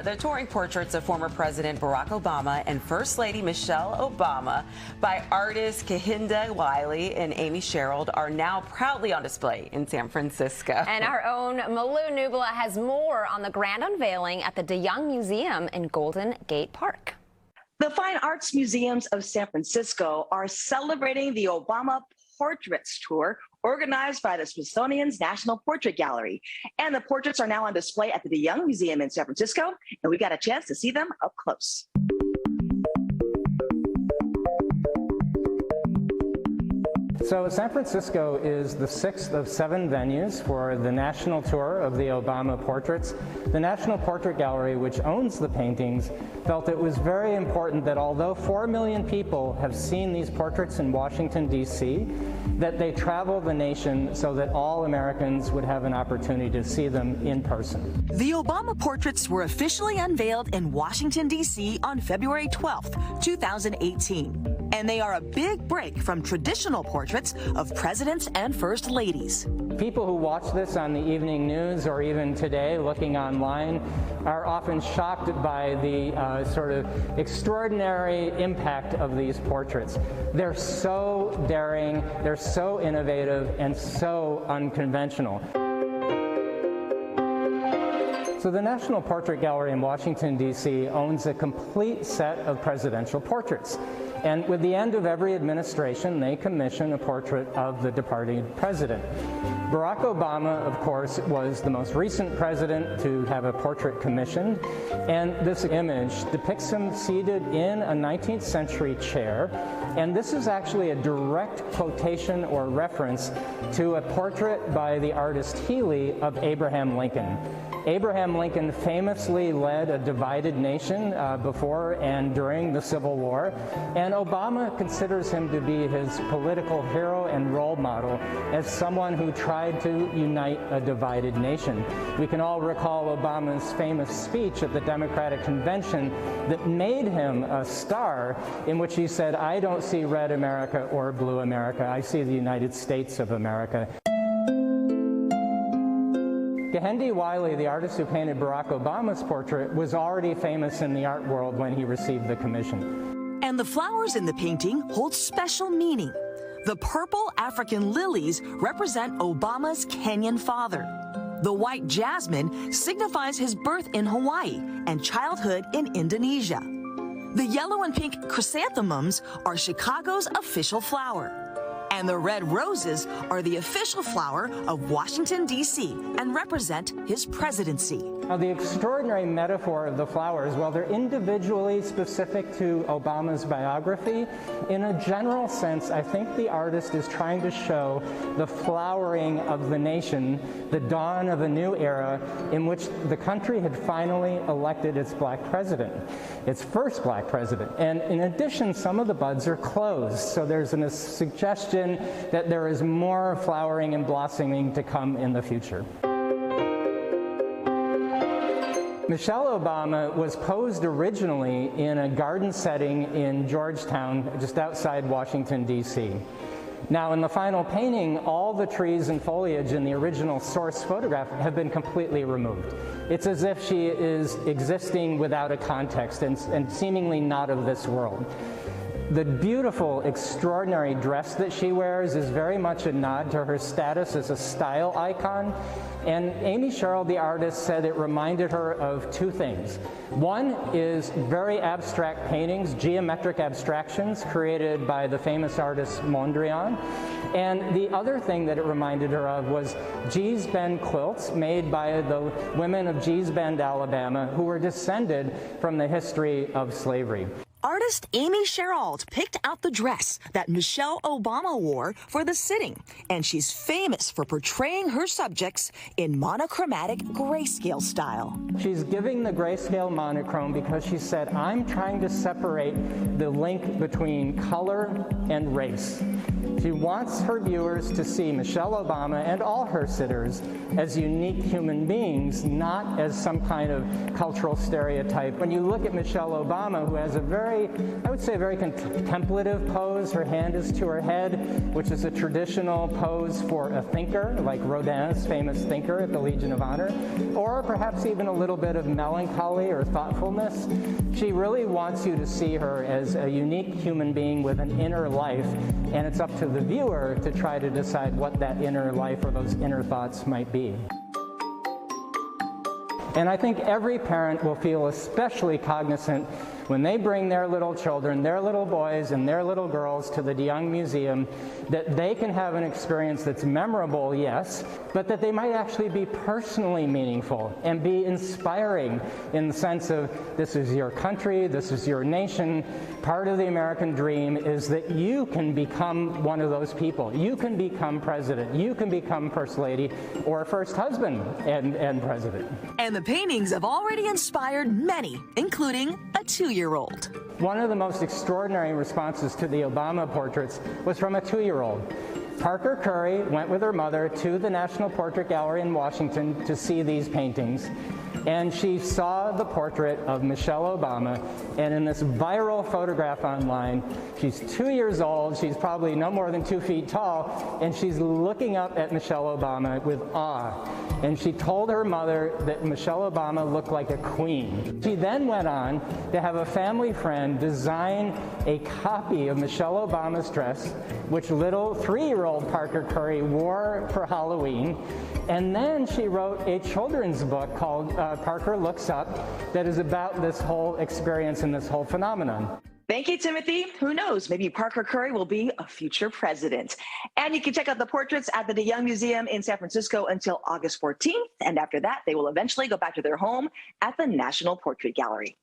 The touring portraits of former President Barack Obama and First Lady Michelle Obama by artists Kehinde, Wiley, and Amy Sherald are now proudly on display in San Francisco. And our own Malou Nubla has more on the grand unveiling at the DeYoung Museum in Golden Gate Park. The Fine Arts Museums of San Francisco are celebrating the Obama Portraits Tour, organized by the Smithsonian's National Portrait Gallery. And the portraits are now on display at the DeYoung Museum in San Francisco, and we got a chance to see them up close. So San Francisco is the 6th of 7 venues for the national tour of the Obama portraits. The National Portrait Gallery, which owns the paintings, felt it was very important that although 4 million people have seen these portraits in Washington, D.C., that they travel the nation so that all Americans would have an opportunity to see them in person. The Obama portraits were officially unveiled in Washington, D.C. on February 12th, 2018. And they are a big break from traditional portraits of presidents and first ladies. People who watch this on the evening news or even today looking online are often shocked by the sort of extraordinary impact of these portraits. They're so daring, they're so innovative, and so unconventional. So the National Portrait Gallery in Washington, D.C. owns a complete set of presidential portraits. And with the end of every administration, they commission a portrait of the departing president. Barack Obama, of course, was the most recent president to have a portrait commissioned. And this image depicts him seated in a 19th century chair. And this is actually a direct quotation or reference to a portrait by the artist Wiley of Abraham Lincoln. Abraham Lincoln famously led a divided nation before and during the Civil War, and Obama considers him to be his political hero and role model as someone who tried to unite a divided nation. We can all recall Obama's famous speech at the Democratic Convention that made him a star, in which he said, "I don't see red America or blue America, I see the United States of America." Kehinde Wiley, the artist who painted Barack Obama's portrait, was already famous in the art world when he received the commission. And the flowers in the painting hold special meaning. The purple African lilies represent Obama's Kenyan father. The white jasmine signifies his birth in Hawaii and childhood in Indonesia. The yellow and pink chrysanthemums are Chicago's official flower. And the red roses are the official flower of Washington, D.C., and represent his presidency. Now, the extraordinary metaphor of the flowers, while they're individually specific to Obama's biography, in a general sense, I think the artist is trying to show the flowering of the nation, the dawn of a new era in which the country had finally elected its black president, its first black president. And in addition, some of the buds are closed, so there's a suggestion that there is more flowering and blossoming to come in the future. Michelle Obama was posed originally in a garden setting in Georgetown, just outside Washington, D.C. Now, in the final painting, all the trees and foliage in the original source photograph have been completely removed. It's as if she is existing without a context and seemingly not of this world. The beautiful, extraordinary dress that she wears is very much a nod to her status as a style icon. And Amy Sherald, the artist, said it reminded her of two things. One is very abstract paintings, geometric abstractions created by the famous artist Mondrian. And the other thing that it reminded her of was Gee's Bend quilts made by the women of Gee's Bend, Alabama, who were descended from the history of slavery. Artist Amy Sherald picked out the dress that Michelle Obama wore for the sitting, and she's famous for portraying her subjects in monochromatic grayscale style. She's giving the grayscale monochrome because she said, I'm trying to separate the link between color and race. She wants her viewers to see Michelle Obama and all her sitters as unique human beings, not as some kind of cultural stereotype. When you look at Michelle Obama, who has a very very, I would say, a very contemplative pose. Her hand is to her head, which is a traditional pose for a thinker, like Rodin's famous thinker at the Legion of Honor, or perhaps even a little bit of melancholy or thoughtfulness. She really wants you to see her as a unique human being with an inner life, and it's up to the viewer to try to decide what that inner life or those inner thoughts might be. And I think every parent will feel especially cognizant when they bring their little children, their little boys and their little girls to the DeYoung Museum, that they can have an experience that's memorable, yes, but that they might actually be personally meaningful and be inspiring in the sense of this is your country, this is your nation. Part of the American dream is that you can become one of those people. You can become president. You can become first lady or first husband and president. And the paintings have already inspired many, including a 2-year-old. One of the most extraordinary responses to the Obama portraits was from a 2-year-old. Parker Curry went with her mother to the National Portrait Gallery in Washington to see these paintings. And she saw the portrait of Michelle Obama, and in this viral photograph online, she's 2 years old, she's probably no more than 2 feet tall, and she's looking up at Michelle Obama with awe. And she told her mother that Michelle Obama looked like a queen. She then went on to have a family friend design a copy of Michelle Obama's dress, which little 3-year-old Parker Curry wore for Halloween. And then she wrote a children's book called Parker Looks Up that is about this whole experience and this whole phenomenon. Thank you, Timothy. Who knows? Maybe Parker Curry will be a future president. And you can check out the portraits at the DeYoung Museum in San Francisco until August 14th. And after that, they will eventually go back to their home at the National Portrait Gallery.